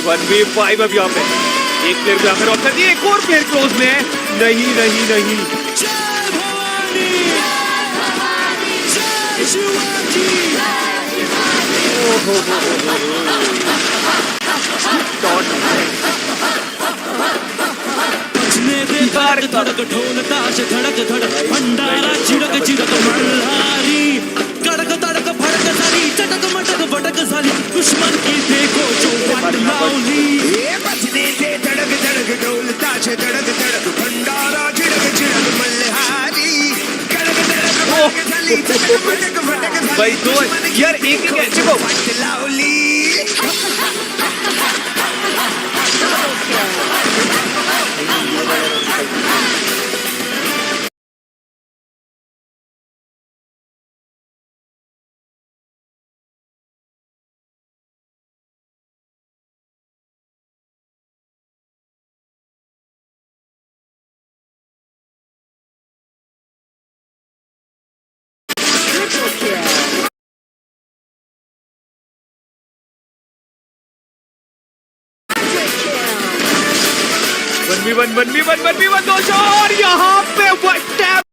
भाई 1v5 अब यहाँ पे एक प्लेयर को आकर ऑफ कर दिया, एक और प्लेयर क्लोज में है। नहीं नहीं नहीं धड़क ढोल ताश धड़क धड़क भंडारा चिरक चिरक मल्हारी कड़क तड़क फड़क झाली चटक मटक भटक झाली दुश्मन की देखो जो वाट लावली बजने ते धड़क धड़क ढोल ताश धड़क धड़क भंडारा चिरक चिरक मल्हारी कड़क तड़क फड़क झाली चटक मटक भटक झाली भाई दो यार एक ही कैच को वाट लावली वन भी वन दो और यहाँ पे टैप